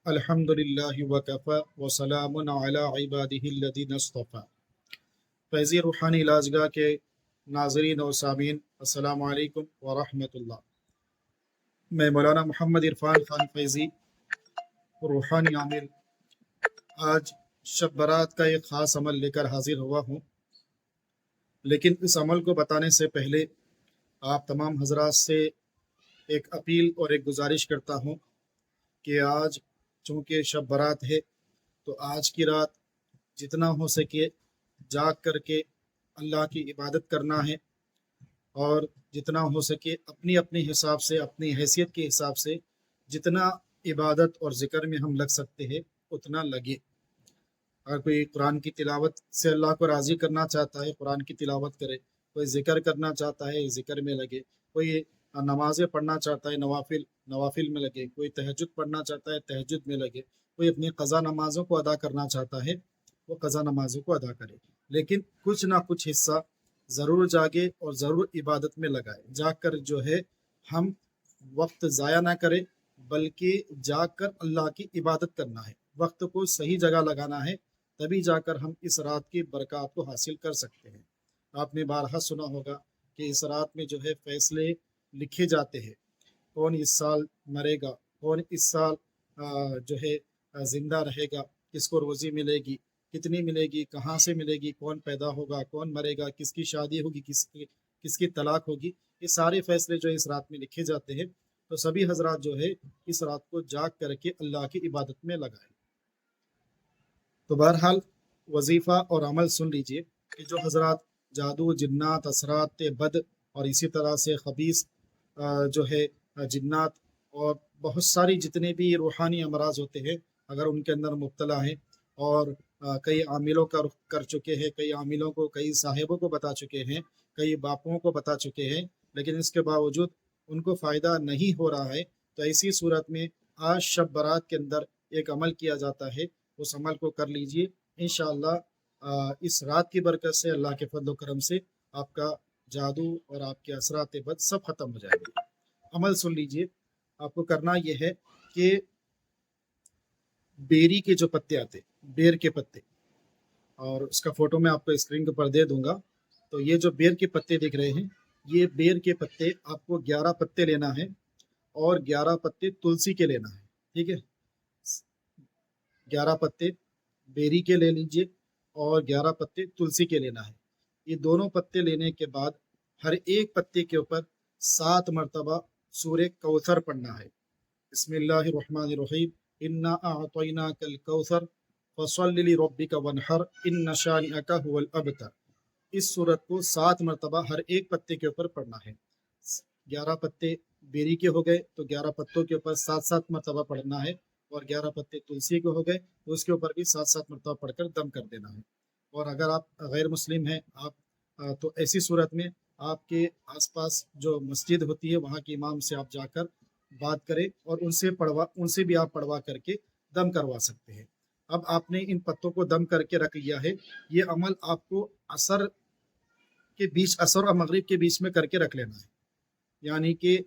الحمدللہ وکفی وسلام علی عبادہ الذین اصطفی۔ فیضی روحانی علاجگاہ کے ناظرین و سامعین، السلام علیکم ورحمۃ اللہ۔ میں مولانا محمد عرفان خان فیضی، روحانی عامل، آج شب برات کا ایک خاص عمل لے کر حاضر ہوا ہوں، لیکن اس عمل کو بتانے سے پہلے آپ تمام حضرات سے ایک اپیل اور ایک گزارش کرتا ہوں کہ آج چونکہ شب برات ہے تو آج کی رات جتنا ہو سکے جاگ کر کے اللہ کی عبادت کرنا ہے، اور جتنا ہو سکے اپنی اپنی حساب سے، اپنی حیثیت کے حساب سے جتنا عبادت اور ذکر میں ہم لگ سکتے ہیں اتنا لگے۔ اگر کوئی قرآن کی تلاوت سے اللہ کو راضی کرنا چاہتا ہے قرآن کی تلاوت کرے، کوئی ذکر کرنا چاہتا ہے ذکر میں لگے، کوئی نمازیں پڑھنا چاہتا ہے نوافل میں لگے، کوئی تہجد پڑھنا چاہتا ہے تہجد میں لگے، کوئی اپنی قضا نمازوں کو ادا کرنا چاہتا ہے وہ قضا نمازوں کو ادا کرے، لیکن کچھ نہ کچھ حصہ ضرور جاگے اور ضرور عبادت میں لگائے۔ جاگ کر جو ہے ہم وقت ضائع نہ کریں، بلکہ جاگ کر اللہ کی عبادت کرنا ہے، وقت کو صحیح جگہ لگانا ہے، تبھی جا کر ہم اس رات کی برکات کو حاصل کر سکتے ہیں۔ آپ نے بارہا سنا ہوگا کہ اس رات میں جو ہے فیصلے لکھے جاتے ہیں، کون اس سال مرے گا، کون اس سال جو ہے زندہ رہے گا، کس کو روزی ملے گی، کتنی ملے گی، کہاں سے ملے گی، کون پیدا ہوگا، کون مرے گا، کس کی شادی ہوگی، کس کی طلاق ہوگی۔ یہ سارے فیصلے جو اس رات میں لکھے جاتے ہیں، تو سبھی حضرات جو ہے اس رات کو جاگ کر کے اللہ کی عبادت میں لگائیں۔ تو بہرحال وظیفہ اور عمل سن لیجئے کہ جو حضرات جادو، جنات، اثرات بد اور اسی طرح سے خبیث جو ہے جنات اور بہت ساری جتنے بھی روحانی امراض ہوتے ہیں، اگر ان کے اندر مبتلا ہیں اور کئی عاملوں کا رخ کر چکے ہیں، کئی عاملوں کو، کئی صاحبوں کو بتا چکے ہیں، کئی باپوں کو بتا چکے ہیں، لیکن اس کے باوجود ان کو فائدہ نہیں ہو رہا ہے، تو ایسی صورت میں آج شب برات کے اندر ایک عمل کیا جاتا ہے، اس عمل کو کر لیجئے۔ انشاءاللہ اس رات کی برکت سے، اللہ کے فضل و کرم سے آپ کا جادو اور آپ کے اثرات بد سب ختم ہو جائے گا۔ عمل سن لیجئے، آپ کو کرنا یہ ہے کہ بیری کے جو پتے آتے، بیر کے پتے، اور اس کا فوٹو میں آپ کو اسکرین کے اوپر دے دوں گا، تو یہ جو بیر کے پتے دکھ رہے ہیں، یہ بیر کے پتے آپ کو 11 پتے لینا ہے، اور 11 پتے تلسی کے لینا ہے، ٹھیک ہے؟ 11 پتے بیری کے لے لیجئے اور 11 پتے تلسی کے لینا ہے۔ یہ دونوں پتے لینے کے بعد ہر ایک پتے کے اوپر 7 مرتبہ سورہ کوثر پڑھنا ہے۔ بسم اللہ الرحمن الرحیم، انا اعطیناک الکوثر فصل لربک وانحر ان شانئک هو الابتر۔ اس سورت کو 7 مرتبہ ہر ایک پتے کے اوپر پڑھنا ہے۔ 11 پتے بیری کے ہو گئے تو 11 پتوں کے اوپر 7 مرتبہ پڑھنا ہے، اور 11 پتے تلسی کے ہو گئے تو اس کے اوپر بھی 7 مرتبہ پڑھ کر دم کر دینا ہے۔ اور اگر آپ غیر مسلم ہیں تو ایسی صورت میں آپ کے آس پاس جو مسجد ہوتی ہے وہاں کے امام سے آپ جا کر بات کریں اور ان سے بھی آپ پڑھوا کر کے دم کروا سکتے ہیں۔ اب آپ نے ان پتوں کو دم کر کے رکھ لیا ہے، یہ عمل آپ کو عصر اور مغرب کے بیچ میں کر کے رکھ لینا ہے، یعنی کہ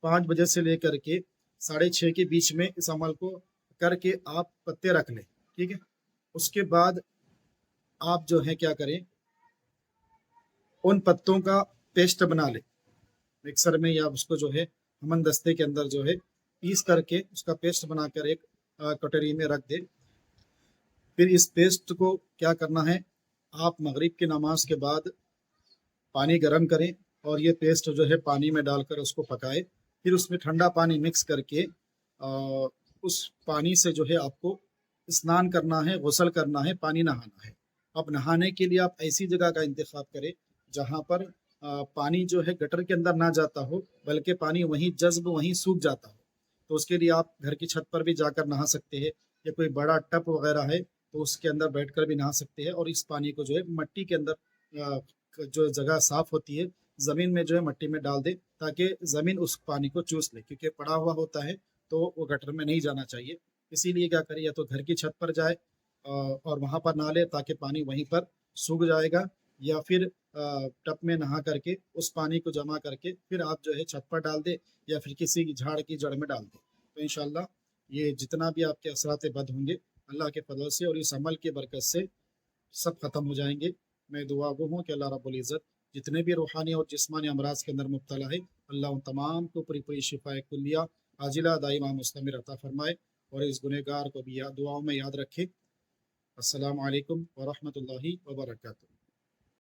5 بجے سے لے کر کے 6:30 کے بیچ میں اس عمل کو کر کے آپ پتے رکھ لیں، ٹھیک ہے؟ اس کے بعد آپ جو ہے کیا کریں، ان پتوں کا پیسٹ بنا لیں مکسر میں، یا اس کو جو ہے ہمن دستے کے اندر جو ہے پیس کر کے اس کا پیسٹ بنا کر ایک کٹوری میں رکھ دیں۔ پھر اس پیسٹ کو کیا کرنا ہے، آپ مغرب کی نماز کے بعد پانی گرم کریں اور یہ پیسٹ جو ہے پانی میں ڈال کر اس کو پکائے، پھر اس میں ٹھنڈا پانی مکس کر کے اس پانی سے جو ہے آپ کو اسنان کرنا ہے، غسل کرنا ہے، پانی نہانا ہے۔ اب نہانے کے لیے آپ ایسی جگہ کا انتخاب کریں جہاں پر پانی جو ہے گٹر کے اندر نہ جاتا ہو، بلکہ پانی وہیں جذب، وہیں سوکھ جاتا ہو۔ تو اس کے لیے آپ گھر کی چھت پر بھی جا کر نہا سکتے ہیں، یا کوئی بڑا ٹب وغیرہ ہے تو اس کے اندر بیٹھ کر بھی نہا سکتے ہیں، اور اس پانی کو جو ہے مٹی کے اندر جو جگہ صاف ہوتی ہے زمین میں جو ہے مٹی میں ڈال دیں، تاکہ زمین اس پانی کو چوس لے، کیونکہ پڑا ہوا ہوتا ہے تو وہ گٹر میں نہیں جانا چاہیے۔ اسی لیے کیا کرے، یا تو گھر کی چھت پر جائے اور وہاں پر نہ لے تاکہ پانی وہیں پر سوکھ جائے گا، یا پھر ٹب میں نہا کر کے اس پانی کو جمع کر کے پھر آپ جو ہے چھت پر ڈال دیں، یا پھر کسی جھاڑ کی جڑ میں ڈال دیں۔ تو انشاءاللہ یہ جتنا بھی آپ کے اثرات بد ہوں گے اللہ کے فضل سے اور اس عمل کی برکت سے سب ختم ہو جائیں گے۔ میں دعا گو ہوں کہ اللہ رب العزت جتنے بھی روحانی اور جسمانی امراض کے اندر مبتلا ہے اللہ ان تمام کو پوری شفا کلیہ عاجلہ دائمہ مستمر عطا فرمائے اور اس گنہگار کو بھی دعاؤں میں یاد رکھے۔ السلام علیکم ورحمۃ اللہ وبرکاتہ۔